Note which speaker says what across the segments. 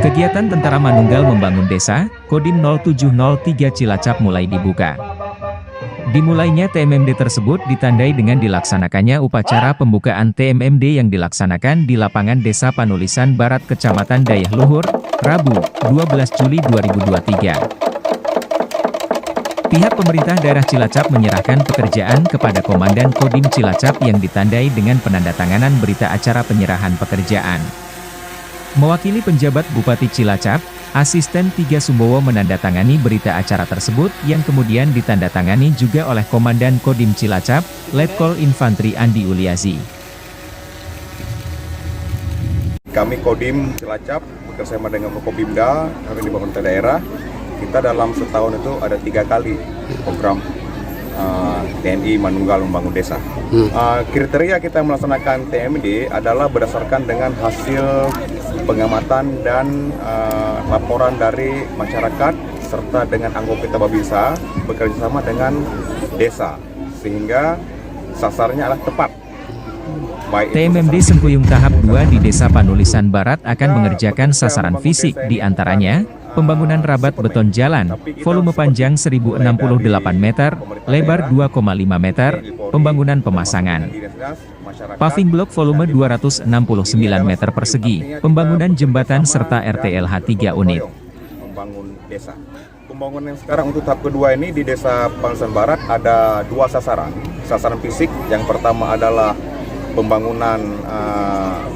Speaker 1: Kegiatan Tentara Manunggal Membangun Desa, Kodim 0703 Cilacap mulai dibuka. Dimulainya TMMD tersebut ditandai dengan dilaksanakannya upacara pembukaan TMMD yang dilaksanakan di lapangan Desa Panulisan Barat Kecamatan Dayah Luhur, Rabu, 12 Juli 2023. Pihak pemerintah daerah Cilacap menyerahkan pekerjaan kepada Komandan Kodim Cilacap yang ditandai dengan penandatanganan berita acara penyerahan pekerjaan. Mewakili penjabat Bupati Cilacap, Asisten 3 Sumbowo menandatangani berita acara tersebut yang kemudian ditandatangani juga oleh Komandan Kodim Cilacap, Letkol Infantri Andi Uliazi.
Speaker 2: Kami Kodim Cilacap bekerjasama dengan Forkopimda, kami di pemerintah daerah, kita dalam setahun itu ada 3 kali program TNI Manunggal Membangun Desa. Kriteria kita melaksanakan TMD adalah berdasarkan dengan hasil pengamatan dan laporan dari masyarakat serta dengan anggota Babinsa bekerjasama dengan desa sehingga sasarannya adalah tepat.
Speaker 1: TMMD Sengkuyung tahap 2 di Desa Panulisan Barat akan mengerjakan sasaran fisik diantaranya pembangunan rabat beton jalan, volume panjang 1068 meter, lebar 2,5 meter, pembangunan pemasangan paving block volume 269 meter persegi, pembangunan jembatan serta RTLH 3 unit.
Speaker 2: Pembangunan yang sekarang untuk tahap kedua ini di Desa Panulisan Barat ada 2 sasaran. Sasaran fisik yang pertama adalah pembangunan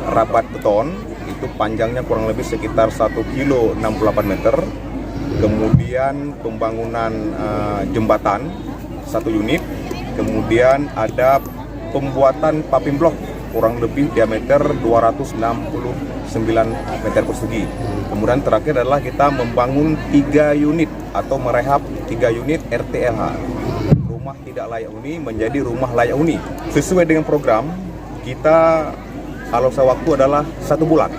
Speaker 2: rabat beton, itu panjangnya kurang lebih sekitar 1 kilo 68 meter. Kemudian pembangunan jembatan 1 unit. Kemudian ada pembuatan paving block kurang lebih diameter 269 meter persegi. Kemudian terakhir adalah kita membangun 3 unit atau merehab 3 unit RTLH. Rumah tidak layak huni menjadi rumah layak huni. Sesuai dengan program, kita alokasi waktu adalah 1 bulan.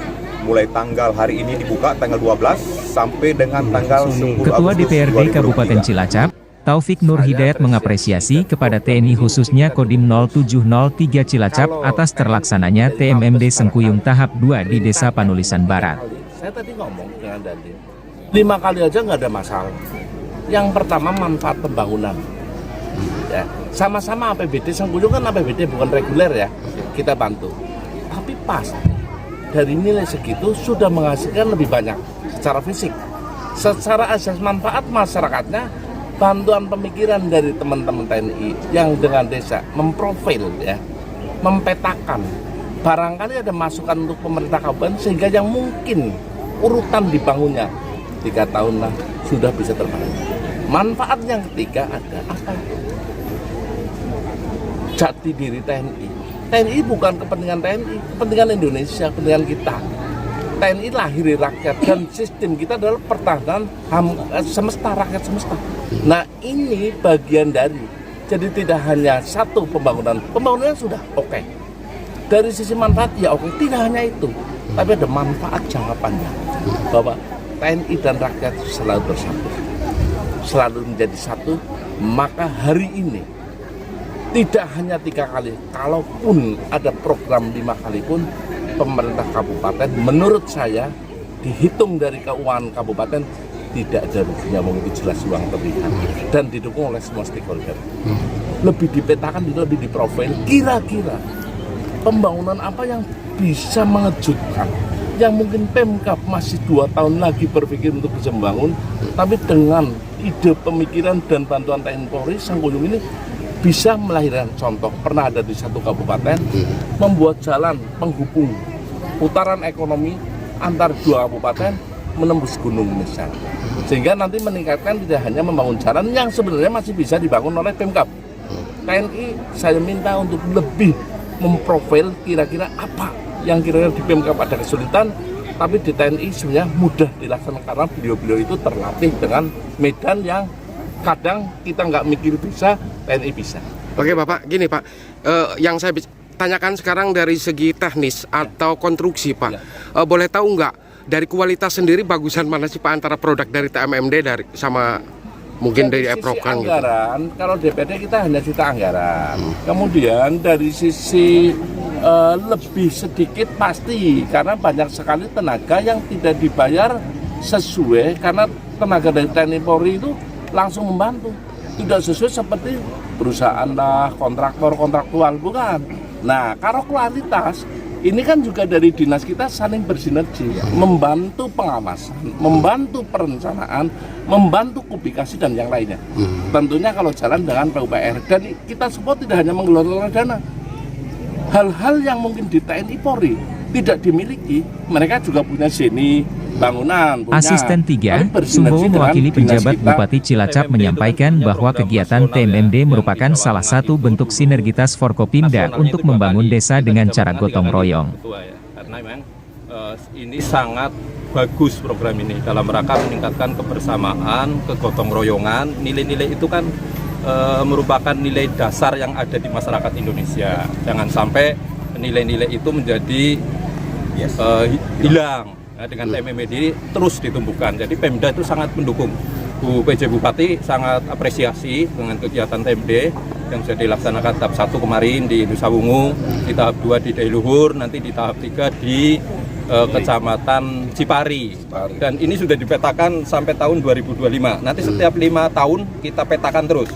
Speaker 2: Mulai tanggal hari ini dibuka tanggal 12 sampai dengan tanggal 10
Speaker 1: Ketua
Speaker 2: Agustus
Speaker 1: DPRD Kabupaten Cilacap, Taufik Nur Hidayat mengapresiasi kepada TNI khususnya Kodim 0703 Cilacap atas terlaksananya TMMD Sengkuyung tahap 2 di Desa Panulisan Barat.
Speaker 3: Saya tadi ngomong dengan Dandim, 5 kali aja nggak ada masalah. Yang pertama manfaat pembangunan. Ya, sama-sama APBD Sengkuyung kan APBD bukan reguler ya, kita bantu. Tapi pas dari nilai segitu sudah menghasilkan lebih banyak secara fisik. Secara asas manfaat masyarakatnya, bantuan pemikiran dari teman-teman TNI yang dengan desa memprofil ya, mempetakan. Barangkali ada masukan untuk pemerintah kabupaten sehingga yang mungkin urutan dibangunnya 3 tahun lah sudah bisa terbangun. Manfaat yang ketiga ada apa? Jati diri TNI. TNI bukan kepentingan TNI, kepentingan Indonesia, kepentingan kita. TNI lahir dari rakyat dan sistem kita adalah pertahanan semesta, rakyat semesta. Nah ini bagian dari, jadi tidak hanya satu pembangunan sudah oke. Dari sisi manfaat ya oke, tidak hanya itu, tapi ada manfaat jangka panjang bahwa TNI dan rakyat selalu bersatu, selalu menjadi satu. Maka hari ini tidak hanya 3 kali, kalaupun ada program 5 kali pun pemerintah kabupaten menurut saya dihitung dari keuangan kabupaten tidak ada ruginya, mungkin jelas uang terlihat dan didukung oleh semua stakeholder. Lebih dipetakan, lebih diprofil kira-kira pembangunan apa yang bisa mengejutkan, yang mungkin Pemkab masih 2 tahun lagi berpikir untuk bisa membangun, tapi dengan ide pemikiran dan bantuan TNI Polri, Sengkuyung ini bisa melahirkan contoh. Pernah ada di satu kabupaten membuat jalan penghubung putaran ekonomi antar 2 kabupaten menembus gunung misalnya, sehingga nanti meningkatkan tidak hanya membangun jalan yang sebenarnya masih bisa dibangun oleh Pemkab. TNI saya minta untuk lebih memprofil kira-kira apa yang kira-kira di Pemkab ada kesulitan, tapi di TNI sebenarnya mudah dilaksanakan karena beliau-beliau itu terlatih dengan medan yang kadang kita nggak mikir bisa, TNI bisa.
Speaker 4: Oke Bapak, gini Pak, yang saya tanyakan sekarang dari segi teknis atau konstruksi Pak, boleh tahu nggak dari kualitas sendiri bagusan mana sih Pak antara produk dari TMMD dari sama mungkin dari Eprokan
Speaker 3: anggaran, gitu? Kalau DPD kita hanya juta anggaran. Kemudian dari sisi lebih sedikit pasti karena banyak sekali tenaga yang tidak dibayar sesuai karena tenaga dari TNI Polri itu langsung membantu, tidak sesuai seperti perusahaan lah, kontraktor-kontraktual, bukan. Nah, kalau kualitas ini kan juga dari dinas kita saling bersinergi, membantu pengawasan, membantu perencanaan, membantu publikasi dan yang lainnya. Tentunya kalau jalan dengan PUPR, dan kita semua tidak hanya mengelola dana, hal-hal yang mungkin di TNI Polri tidak dimiliki, mereka juga punya seni bangunan. Punya.
Speaker 1: Asisten 3, Sumbowo mewakili penjabat Bupati Cilacap menyampaikan bahwa kegiatan TMMD merupakan salah satu bentuk sinergitas Forkopimda untuk membangun desa dengan cara gotong royong.
Speaker 5: Karena memang ini sangat bagus program ini dalam rangka meningkatkan kebersamaan, kegotong royongan. Nilai-nilai itu kan merupakan nilai dasar yang ada di masyarakat Indonesia. Jangan sampai nilai-nilai itu menjadi hilang. Nah, dengan TMMD terus ditumbuhkan. Jadi Pemda itu sangat mendukung. Bu PJ Bupati sangat apresiasi dengan kegiatan TMD yang sudah dilaksanakan tahap 1 kemarin di Nusa Wungu, di tahap 2 di Dailuhur, nanti di tahap 3 di Kecamatan Cipari. Dan ini sudah dipetakan sampai tahun 2025. Nanti setiap 5 tahun kita petakan terus.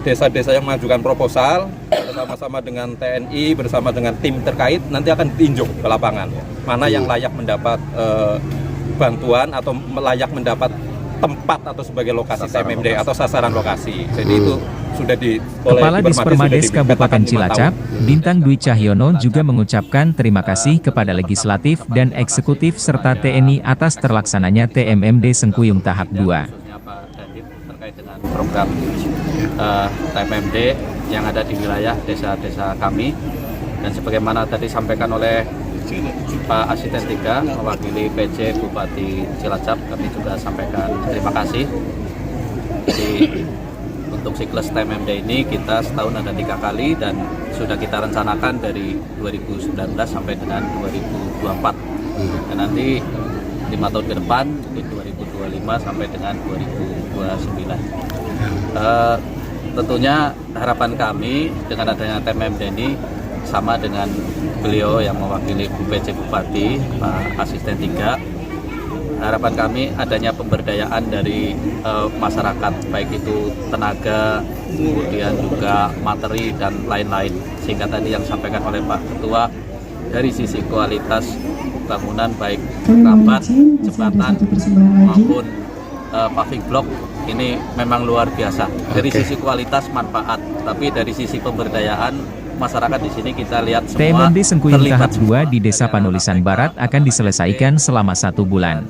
Speaker 5: Desa-desa yang mengajukan proposal bersama-sama dengan TNI, bersama dengan tim terkait, nanti akan ditinjau ke lapangan. Mana yang layak mendapat bantuan atau layak mendapat tempat atau sebagai lokasi TMMD atau sasaran lokasi. Jadi itu sudah
Speaker 1: Kepala Dispermades Kabupaten Cilacap, Bintang Dwi Cahyono juga mengucapkan terima kasih kepada legislatif dan eksekutif serta TNI atas terlaksananya TMMD Sengkuyung tahap 2.
Speaker 6: Terkait dengan program TMMD yang ada di wilayah desa-desa kami, dan sebagaimana tadi sampaikan oleh Pak Asisten 3 mewakili PJ Bupati Cilacap, kami juga sampaikan terima kasih. Jadi untuk siklus TMMD ini kita setahun ada 3 kali dan sudah kita rencanakan dari 2019 sampai dengan 2024 dan nanti 5 tahun ke depan di 2025 sampai dengan 2029. Tentunya harapan kami dengan adanya TMMD ini sama dengan beliau yang mewakili Bu PJ Bupati, Pak Asisten 3. Harapan kami adanya pemberdayaan dari masyarakat, baik itu tenaga, kemudian juga materi dan lain-lain. Sehingga tadi yang disampaikan oleh Pak Ketua, dari sisi kualitas bangunan baik rambat, jembatan maupun paving block ini memang luar biasa. Dari sisi kualitas manfaat, tapi dari sisi pemberdayaan masyarakat di sini kita lihat semua
Speaker 1: TMMD Sengkuyung tahap 2 di Desa Panulisan Barat akan diselesaikan selama 1 bulan.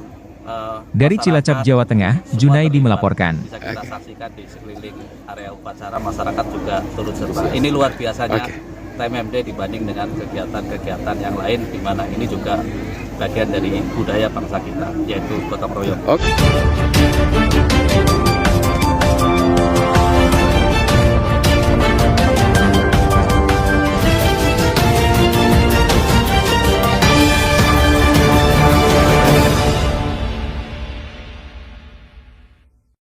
Speaker 1: Dari Cilacap, Jawa Tengah, Junaidi melaporkan.
Speaker 6: Bisa kita saksikan di sekeliling area upacara, masyarakat juga turut serta. Ini luar biasanya TMMD dibanding dengan kegiatan-kegiatan yang lain, di mana ini juga bagian dari budaya bangsa kita, yaitu gotong royong.